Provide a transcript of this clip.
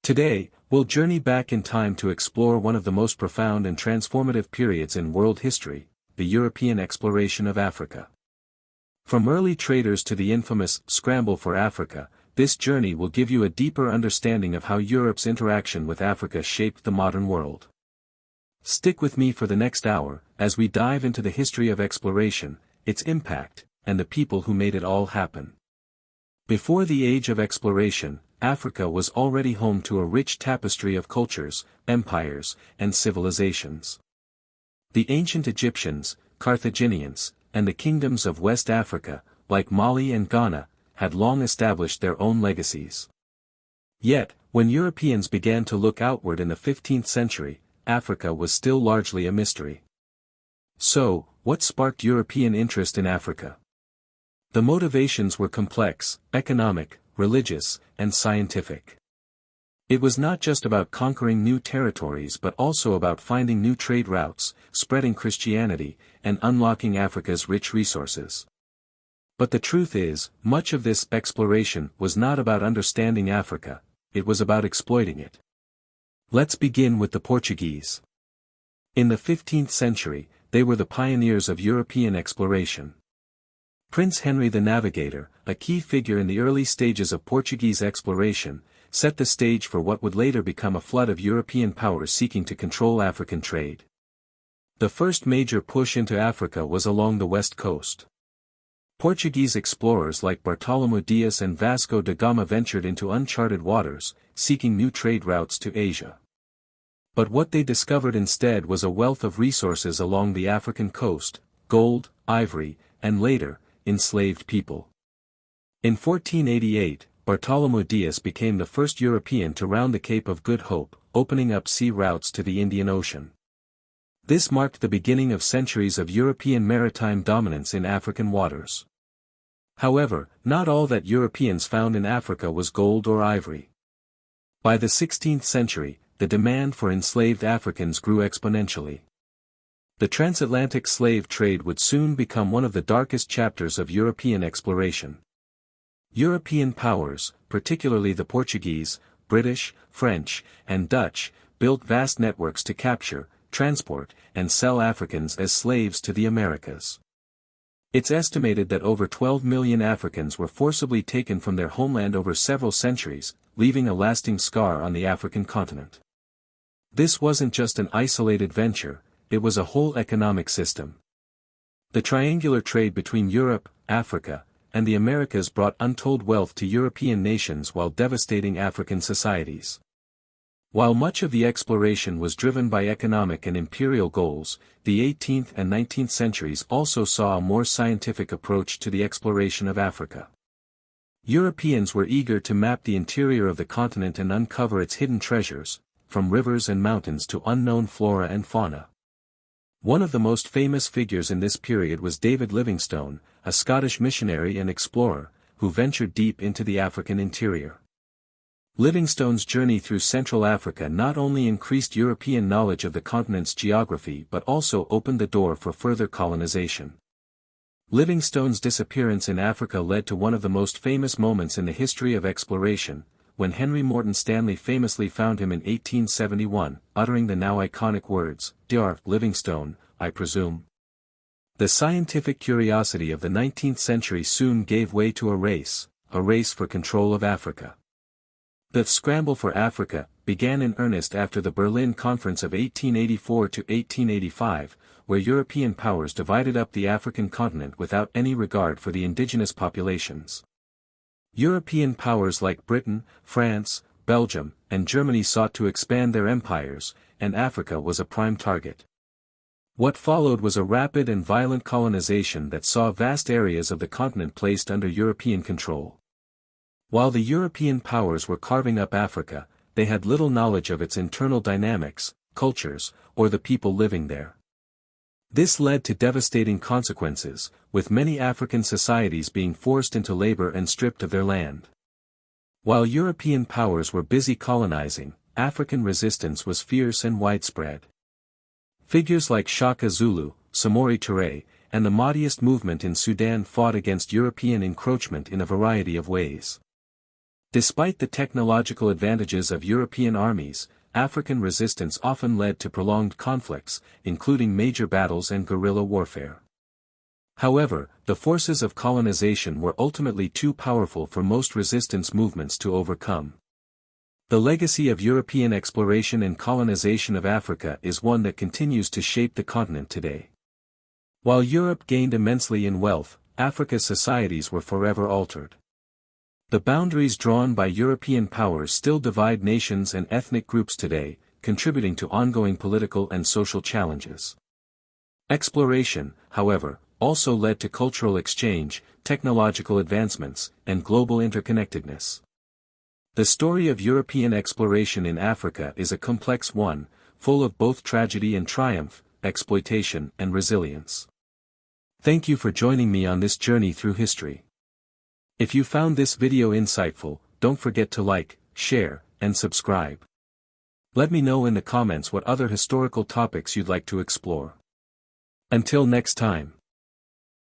Today, we'll journey back in time to explore one of the most profound and transformative periods in world history, the European exploration of Africa. From early traders to the infamous scramble for Africa, this journey will give you a deeper understanding of how Europe's interaction with Africa shaped the modern world. Stick with me for the next hour, as we dive into the history of exploration, its impact, and the people who made it all happen. Before the age of exploration, Africa was already home to a rich tapestry of cultures, empires, and civilizations. The ancient Egyptians, Carthaginians, and the kingdoms of West Africa, like Mali and Ghana, had long established their own legacies. Yet, when Europeans began to look outward in the 15th century, Africa was still largely a mystery. So, what sparked European interest in Africa? The motivations were complex, economic, religious, and scientific. It was not just about conquering new territories but also about finding new trade routes, spreading Christianity, and unlocking Africa's rich resources. But the truth is, much of this exploration was not about understanding Africa, it was about exploiting it. Let's begin with the Portuguese. In the 15th century, they were the pioneers of European exploration. Prince Henry the Navigator, a key figure in the early stages of Portuguese exploration, set the stage for what would later become a flood of European powers seeking to control African trade. The first major push into Africa was along the west coast. Portuguese explorers like Bartolomeu Dias and Vasco da Gama ventured into uncharted waters, seeking new trade routes to Asia. But what they discovered instead was a wealth of resources along the African coast: gold, ivory, and later, enslaved people. In 1488, Bartolomeu Dias became the first European to round the Cape of Good Hope, opening up sea routes to the Indian Ocean. This marked the beginning of centuries of European maritime dominance in African waters. However, not all that Europeans found in Africa was gold or ivory. By the 16th century, the demand for enslaved Africans grew exponentially. The transatlantic slave trade would soon become one of the darkest chapters of European exploration. European powers, particularly the Portuguese, British, French, and Dutch, built vast networks to capture, transport, and sell Africans as slaves to the Americas. It's estimated that over 12 million Africans were forcibly taken from their homeland over several centuries, leaving a lasting scar on the African continent. This wasn't just an isolated venture, it was a whole economic system. The triangular trade between Europe, Africa, and the Americas brought untold wealth to European nations while devastating African societies. While much of the exploration was driven by economic and imperial goals, the 18th and 19th centuries also saw a more scientific approach to the exploration of Africa. Europeans were eager to map the interior of the continent and uncover its hidden treasures, from rivers and mountains to unknown flora and fauna. One of the most famous figures in this period was David Livingstone, a Scottish missionary and explorer, who ventured deep into the African interior. Livingstone's journey through Central Africa not only increased European knowledge of the continent's geography but also opened the door for further colonization. Livingstone's disappearance in Africa led to one of the most famous moments in the history of exploration, when Henry Morton Stanley famously found him in 1871, uttering the now iconic words, "Dear Livingstone, I presume." The scientific curiosity of the 19th century soon gave way to a race for control of Africa. The scramble for Africa began in earnest after the Berlin Conference of 1884 to 1885, where European powers divided up the African continent without any regard for the indigenous populations. European powers like Britain, France, Belgium, and Germany sought to expand their empires, and Africa was a prime target. What followed was a rapid and violent colonization that saw vast areas of the continent placed under European control. While the European powers were carving up Africa, they had little knowledge of its internal dynamics, cultures, or the people living there. This led to devastating consequences, with many African societies being forced into labor and stripped of their land. While European powers were busy colonizing, African resistance was fierce and widespread. Figures like Shaka Zulu, Samori Touré, and the Mahdiist movement in Sudan fought against European encroachment in a variety of ways. Despite the technological advantages of European armies, African resistance often led to prolonged conflicts, including major battles and guerrilla warfare. However, the forces of colonization were ultimately too powerful for most resistance movements to overcome. The legacy of European exploration and colonization of Africa is one that continues to shape the continent today. While Europe gained immensely in wealth, Africa's societies were forever altered. The boundaries drawn by European powers still divide nations and ethnic groups today, contributing to ongoing political and social challenges. Exploration, however, also led to cultural exchange, technological advancements, and global interconnectedness. The story of European exploration in Africa is a complex one, full of both tragedy and triumph, exploitation and resilience. Thank you for joining me on this journey through history. If you found this video insightful, don't forget to like, share, and subscribe. Let me know in the comments what other historical topics you'd like to explore. Until next time.